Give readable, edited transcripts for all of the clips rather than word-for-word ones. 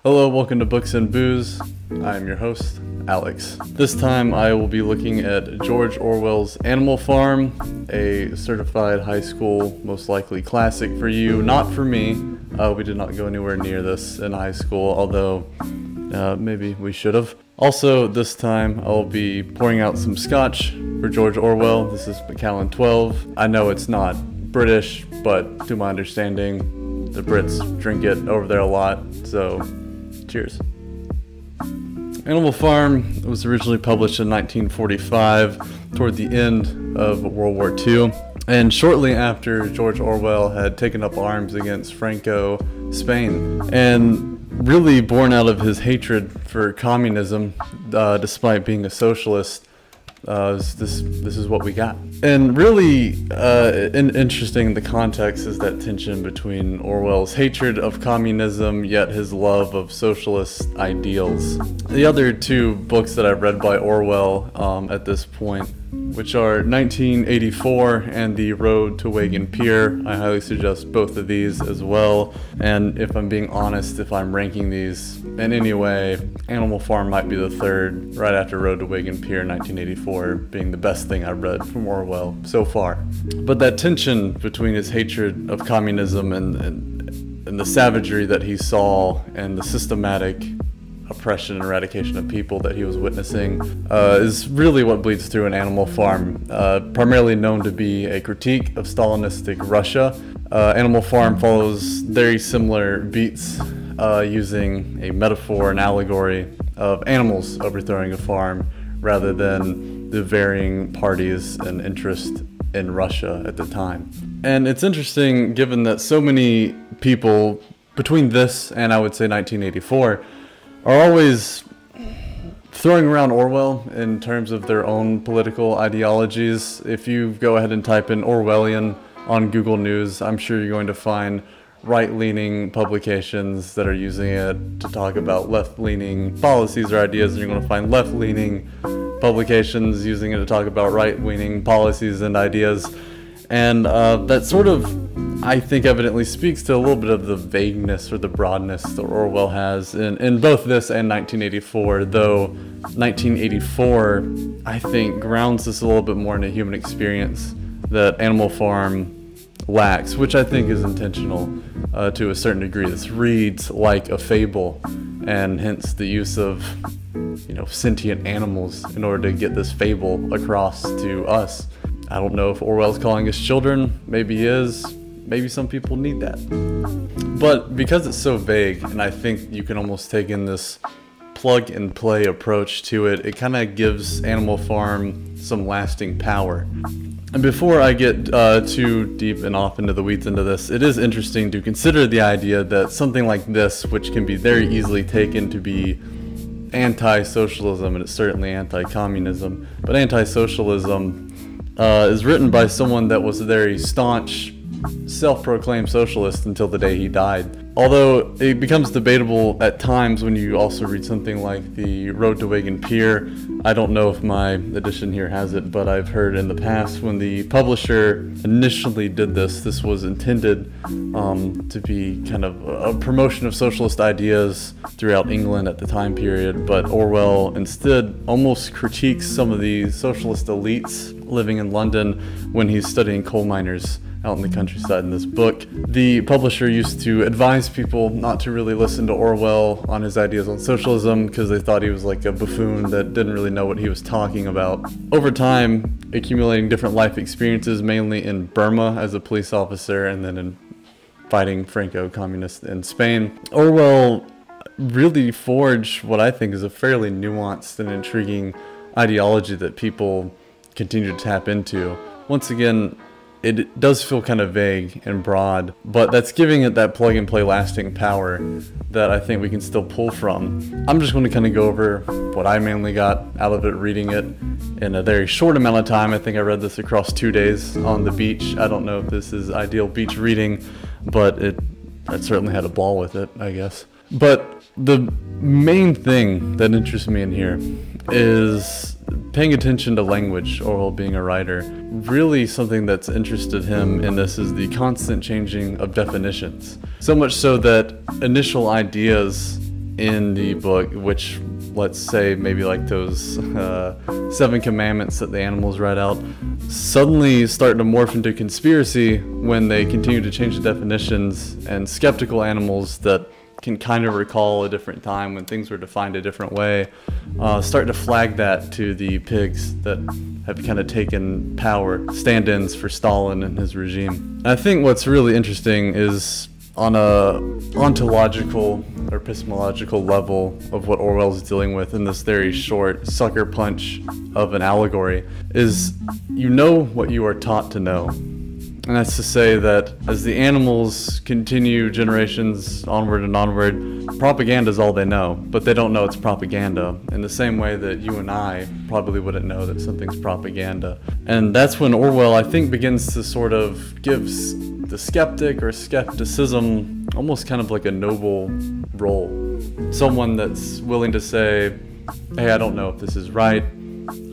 Hello, welcome to Books and Booze. I am your host, Alex. This time I will be looking at George Orwell's Animal Farm, a certified high school, most likely classic for you, not for me. We did not go anywhere near this in high school, although maybe we should have. Also, this time I'll be pouring out some scotch for George Orwell. This is Macallan 12. I know it's not British, but to my understanding, the Brits drink it over there a lot, so cheers. Animal Farm was originally published in 1945, toward the end of World War II, and shortly after George Orwell had taken up arms against Franco Spain, and really born out of his hatred for communism, despite being a socialist. This is what we got. And really interesting, the context is that tension between Orwell's hatred of communism yet his love of socialist ideals. The other two books that I've read by Orwell at this point, which are 1984 and The Road to Wagon Pier. I highly suggest both of these as well. And if I'm being honest, if I'm ranking these in any way, Animal Farm might be the third, right after Road to Wagon Pier, 1984, being the best thing I've read from Orwell so far. But that tension between his hatred of communism and the savagery that he saw and the systematic oppression and eradication of people that he was witnessing is really what bleeds through in Animal Farm, primarily known to be a critique of Stalinistic Russia. Animal Farm follows very similar beats, using a metaphor and allegory of animals overthrowing a farm rather than the varying parties and interest in Russia at the time. And it's interesting given that so many people between this and I would say 1984 are always throwing around Orwell in terms of their own political ideologies. If you go ahead and type in Orwellian on Google News, I'm sure you're going to find right-leaning publications that are using it to talk about left-leaning policies or ideas, and you're going to find left-leaning publications using it to talk about right-leaning policies and ideas. And that sort of, I think, evidently speaks to a little bit of the vagueness or the broadness that Orwell has in both this and 1984, though 1984, I think, grounds this a little bit more in a human experience that Animal Farm lacks, which I think is intentional to a certain degree. This reads like a fable, and hence the use of, sentient animals in order to get this fable across to us. I don't know if Orwell's calling us children. Maybe he is. Maybe some people need that. But because it's so vague, and I think you can almost take in this plug and play approach to it, it kind of gives Animal Farm some lasting power. And before I get too deep and off into the weeds into this, it is interesting to consider the idea that something like this, which can be very easily taken to be anti-socialism, and it's certainly anti-communism, but anti-socialism is written by someone that was a very staunch, self-proclaimed socialist until the day he died. Although it becomes debatable at times when you also read something like The Road to Wagon Pier. I don't know if my edition here has it, but I've heard in the past when the publisher initially did this, this was intended to be kind of a promotion of socialist ideas throughout England at the time period, but Orwell instead almost critiques some of the socialist elites living in London when he's studying coal miners out in the countryside in this book. The publisher used to advise people not to really listen to Orwell on his ideas on socialism because they thought he was like a buffoon that didn't really know what he was talking about. Over time, accumulating different life experiences, mainly in Burma as a police officer and then in fighting Franco-communists in Spain, Orwell really forged what I think is a fairly nuanced and intriguing ideology that people continue to tap into. Once again, it does feel kind of vague and broad, but that's giving it that plug and play lasting power that I think we can still pull from. I'm just going to kind of go over what I mainly got out of it reading it in a very short amount of time. I think I read this across 2 days on the beach. I don't know if this is ideal beach reading, but I certainly had a ball with it, I guess. But the main thing that interests me in here is paying attention to language, Orwell being a writer. Really something that's interested him in this is the constant changing of definitions. So much so that initial ideas in the book, which, let's say, maybe like those 7 commandments that the animals write out, suddenly start to morph into conspiracy when they continue to change the definitions, and skeptical animals that can kind of recall a different time when things were defined a different way start to flag that to the pigs that have kind of taken power, stand-ins for Stalin and his regime. And I think what's really interesting is on a ontological or epistemological level of what Orwell's dealing with in this very short sucker punch of an allegory is, you know what you are taught to know. And that's to say that as the animals continue generations onward and onward, propaganda is all they know, but they don't know it's propaganda, in the same way that you and I probably wouldn't know that something's propaganda. And that's when Orwell, I think, begins to sort of give the skeptic or skepticism almost kind of like a noble role. Someone that's willing to say, hey, I don't know if this is right.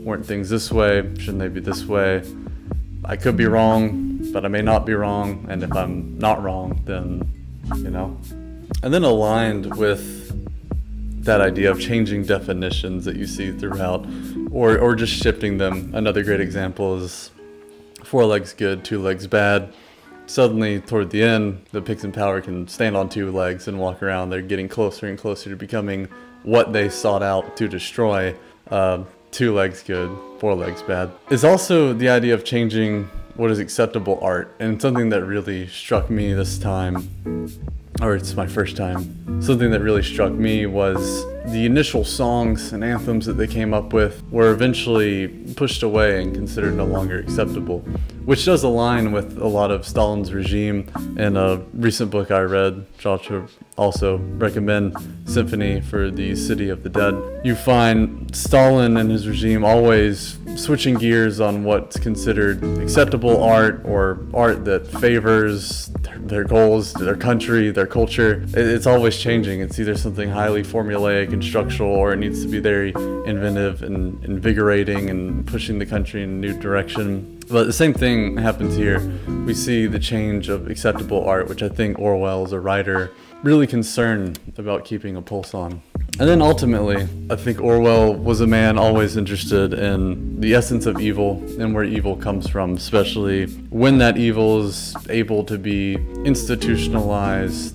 Weren't things this way? Shouldn't they be this way? I could be wrong, but I may not be wrong, and if I'm not wrong, then, you know. And then aligned with that idea of changing definitions that you see throughout, or just shifting them. Another great example is 4 legs good, 2 legs bad. Suddenly, toward the end, the pigs in power can stand on 2 legs and walk around. They're getting closer and closer to becoming what they sought out to destroy. 2 legs good, 4 legs bad. It's also the idea of changing what is acceptable art, and something that really struck me this time, or it's my first time, something that really struck me was the initial songs and anthems that they came up with were eventually pushed away and considered no longer acceptable, which does align with a lot of Stalin's regime. In a recent book I read, which I'll also recommend, Symphony for the City of the Dead, you find Stalin and his regime always switching gears on what's considered acceptable art, or art that favors their goals, their country, their culture. It's always changing. It's either something highly formulaic and structural, or it needs to be very inventive and invigorating and pushing the country in a new direction. But the same thing happens here. We see the change of acceptable art, which I think Orwell, as a writer, really concerned about keeping a pulse on. And then ultimately, I think Orwell was a man always interested in the essence of evil and where evil comes from, especially when that evil is able to be institutionalized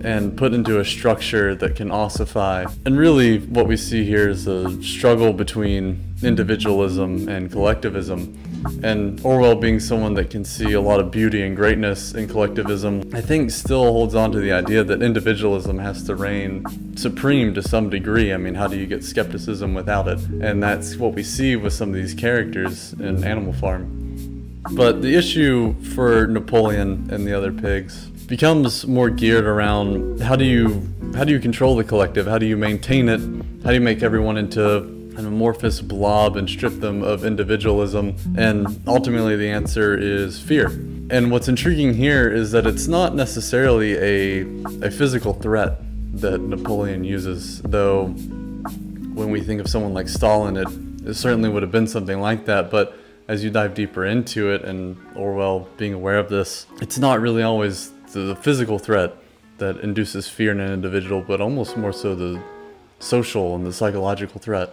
and put into a structure that can ossify. And really what we see here is a struggle between individualism and collectivism. And Orwell, being someone that can see a lot of beauty and greatness in collectivism, I think still holds on to the idea that individualism has to reign supreme to some degree. I mean, how do you get skepticism without it? And that's what we see with some of these characters in Animal Farm. But the issue for Napoleon and the other pigs becomes more geared around how do you control the collective? How do you maintain it? How do you make everyone into an amorphous blob and strip them of individualism? And ultimately the answer is fear. And what's intriguing here is that it's not necessarily a physical threat that Napoleon uses, though when we think of someone like Stalin, it certainly would have been something like that. But as you dive deeper into it, and Orwell being aware of this, it's not really always the physical threat that induces fear in an individual, but almost more so the social and the psychological threat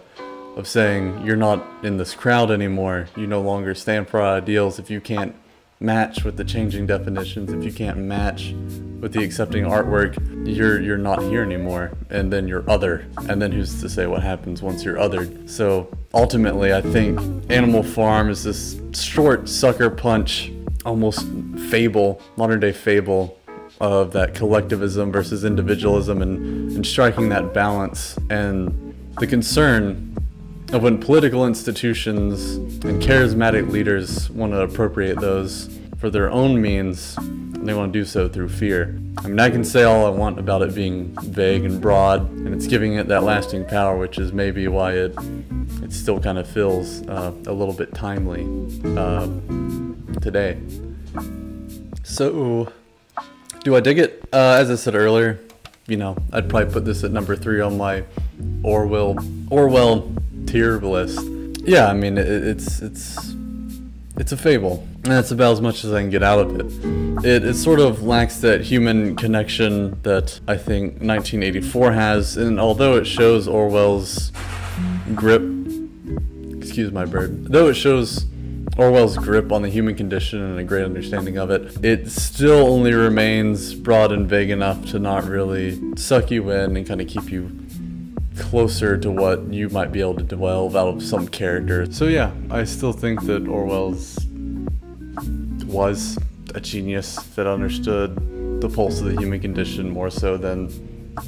of saying, you're not in this crowd anymore, you no longer stand for our ideals. If you can't match with the changing definitions, if you can't match with the accepting artwork, you're not here anymore, and then you're other. And then who's to say what happens once you're othered? So ultimately, I think Animal Farm is this short sucker punch, almost fable, modern day fable, of that collectivism versus individualism, and striking that balance, and the concern of when political institutions and charismatic leaders want to appropriate those for their own means, they want to do so through fear. I mean, I can say all I want about it being vague and broad, and it's giving it that lasting power, which is maybe why it still kind of feels a little bit timely today. So, do I dig it? As I said earlier, you know, I'd probably put this at number 3 on my Orwell tier list. Yeah, I mean, it's it's a fable, and that's about as much as I can get out of it. It sort of lacks that human connection that I think 1984 has, and although it shows Orwell's grip, excuse my bird, though it shows Orwell's grip on the human condition and a great understanding of it, it still only remains broad and vague enough to not really suck you in and kind of keep you closer to what you might be able to delve out of some character. So yeah, I still think that Orwell's was a genius that understood the pulse of the human condition more so than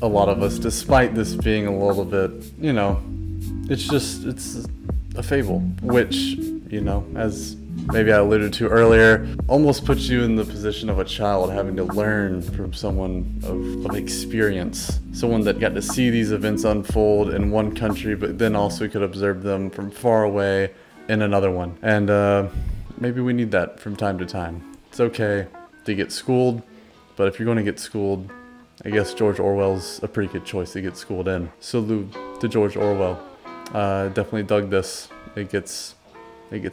a lot of us, despite this being a little bit, you know, it's a fable, which, you know, as maybe I alluded to earlier, almost puts you in the position of a child having to learn from someone of experience. Someone that got to see these events unfold in one country, but then also could observe them from far away in another one. And maybe we need that from time to time. It's okay to get schooled, but if you're going to get schooled, I guess George Orwell's a pretty good choice to get schooled in. Salute to George Orwell. Definitely dug this. It gets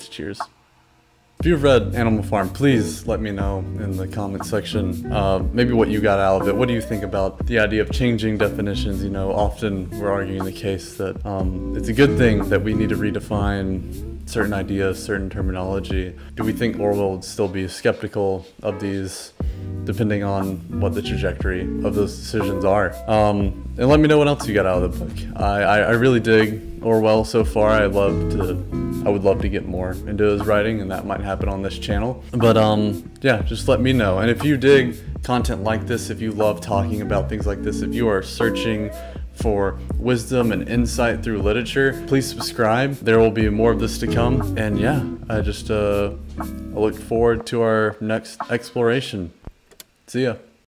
cheers. If you've read Animal Farm, please let me know in the comment section maybe what you got out of it. What do you think about the idea of changing definitions? You know, often we're arguing the case that it's a good thing that we need to redefine certain ideas, certain terminology. Do we think Orwell would still be skeptical of these depending on what the trajectory of those decisions are? And let me know what else you got out of the book. I really dig Orwell so far. I would love to get more into his writing, and that might happen on this channel. But yeah, just let me know. And if you dig content like this, if you love talking about things like this, if you are searching for wisdom and insight through literature, please subscribe. There will be more of this to come. And yeah, I look forward to our next exploration. See ya.